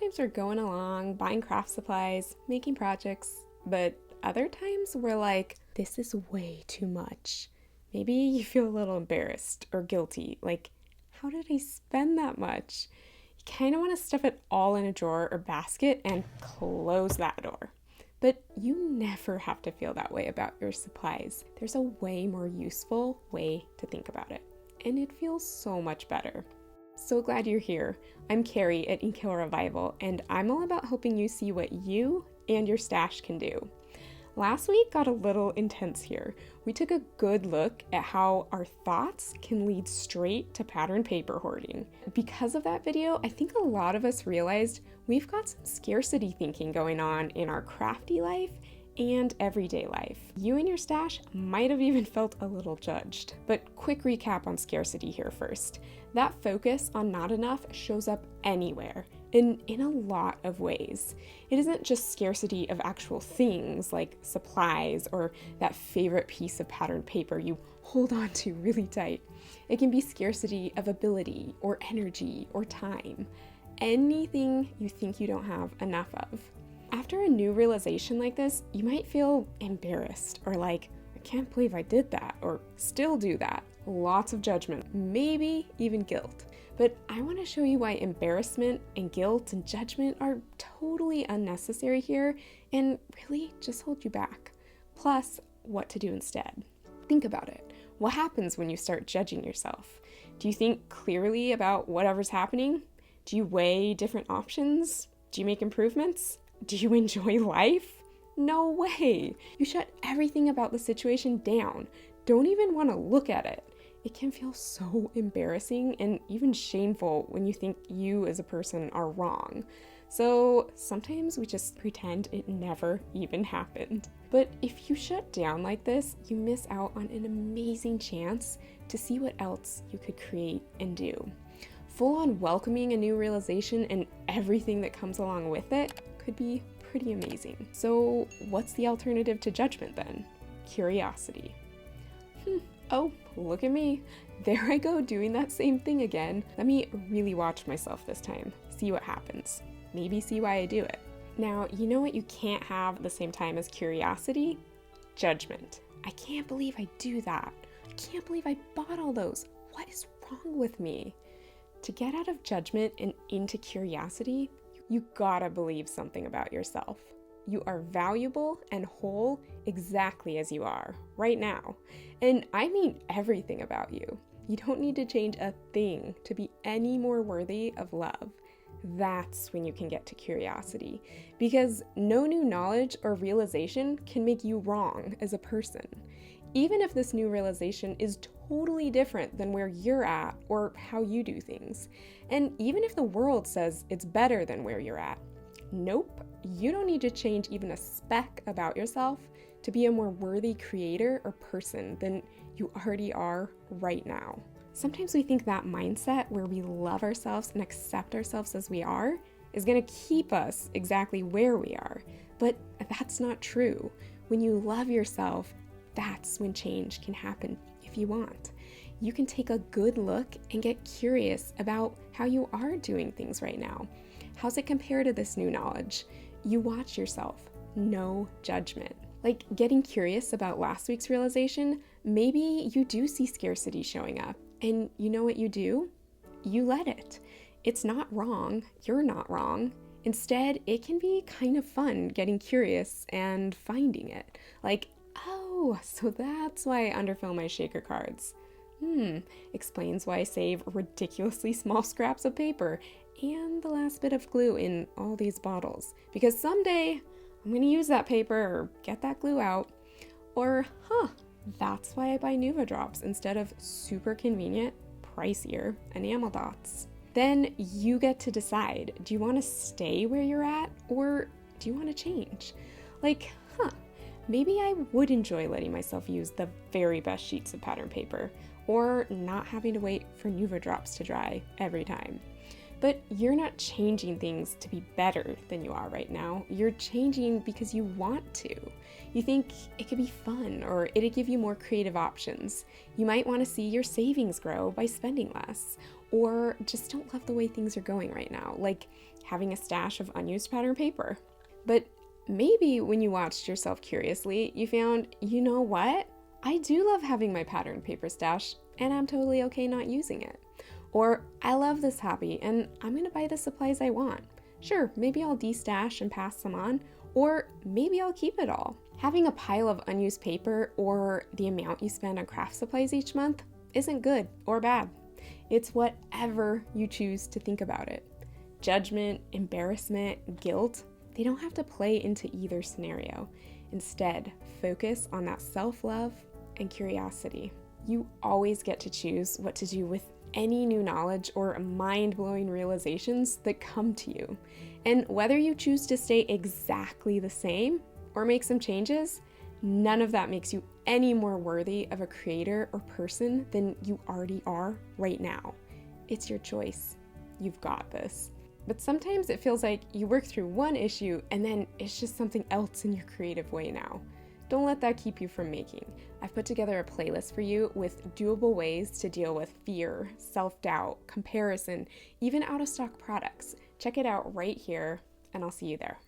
sometimes we're going along, buying craft supplies, making projects, but other times we're like, this is way too much. Maybe you feel a little embarrassed or guilty, like, how did I spend that much? You kind of want to stuff it all in a drawer or basket and close that door. But you never have to feel that way about your supplies. There's a way more useful way to think about it, and it feels so much better. So glad you're here. I'm Carrie at Ink Hill Revival, and I'm all about helping you see what you and your stash can do. Last week got a little intense here. We took a good look at how our thoughts can lead straight to pattern paper hoarding. Because of that video, I think a lot of us realized we've got some scarcity thinking going on in our crafty life and everyday life. You and your stash might have even felt a little judged. But quick recap on scarcity here first. That focus on not enough shows up anywhere and in a lot of ways. It isn't just scarcity of actual things like supplies or that favorite piece of patterned paper you hold on to really tight. It can be scarcity of ability or energy or time. Anything you think you don't have enough of. After a new realization like this, you might feel embarrassed or like, I can't believe I did that or still do that. Lots of judgment, maybe even guilt. But I want to show you why embarrassment and guilt and judgment are totally unnecessary here and really just hold you back. Plus, what to do instead. Think about it. What happens when you start judging yourself? Do you think clearly about whatever's happening? Do you weigh different options? Do you make improvements? Do you enjoy life? No way! You shut everything about the situation down. Don't even want to look at it. It can feel so embarrassing and even shameful when you think you as a person are wrong. So sometimes we just pretend it never even happened. But if you shut down like this, you miss out on an amazing chance to see what else you could create and do. Full on welcoming a new realization and everything that comes along with it could be pretty amazing. So what's the alternative to judgment then? Curiosity. Oh, look at me. There I go doing that same thing again. Let me really watch myself this time. See what happens. Maybe see why I do it. Now, you know what you can't have at the same time as curiosity? Judgment. I can't believe I do that. I can't believe I bought all those. What is wrong with me? To get out of judgment and into curiosity, you gotta believe something about yourself. You are valuable and whole exactly as you are, right now. And I mean everything about you. You don't need to change a thing to be any more worthy of love. That's when you can get to curiosity. Because no new knowledge or realization can make you wrong as a person. Even if this new realization is totally different than where you're at or how you do things. And even if the world says it's better than where you're at. Nope, you don't need to change even a speck about yourself to be a more worthy creator or person than you already are right now. Sometimes we think that mindset where we love ourselves and accept ourselves as we are is going to keep us exactly where we are. But that's not true. When you love yourself, that's when change can happen if you want. You can take a good look and get curious about how you are doing things right now. How's it compare to this new knowledge? You watch yourself. No judgment. Like getting curious about last week's realization, maybe you do see scarcity showing up. And you know what you do? You let it. It's not wrong. You're not wrong. Instead, it can be kind of fun getting curious and finding it. Like, oh, so that's why I underfill my shaker cards. Explains why I save ridiculously small scraps of paper and the last bit of glue in all these bottles. Because someday I'm going to use that paper or get that glue out. Or, that's why I buy Nuva drops instead of super convenient, pricier enamel dots. Then you get to decide, do you want to stay where you're at or do you want to change? Like, maybe I would enjoy letting myself use the very best sheets of pattern paper or not having to wait for Nuva drops to dry every time. But you're not changing things to be better than you are right now. You're changing because you want to. You think it could be fun or it'd give you more creative options. You might want to see your savings grow by spending less, or just don't love the way things are going right now. Like having a stash of unused pattern paper. But maybe when you watched yourself curiously, you found, you know what? I do love having my pattern paper stash, and I'm totally okay not using it. Or I love this hobby, and I'm going to buy the supplies I want. Sure, maybe I'll destash and pass some on, or maybe I'll keep it all. Having a pile of unused paper or the amount you spend on craft supplies each month isn't good or bad. It's whatever you choose to think about it. Judgment, embarrassment, guilt, they don't have to play into either scenario. Instead, focus on that self-love and curiosity. You always get to choose what to do with any new knowledge or mind-blowing realizations that come to you. And whether you choose to stay exactly the same or make some changes, none of that makes you any more worthy of a creator or person than you already are right now. It's your choice. You've got this. But sometimes it feels like you work through one issue and then it's just something else in your creative way now. Don't let that keep you from making. I've put together a playlist for you with doable ways to deal with fear, self-doubt, comparison, even out-of-stock products. Check it out right here, and I'll see you there.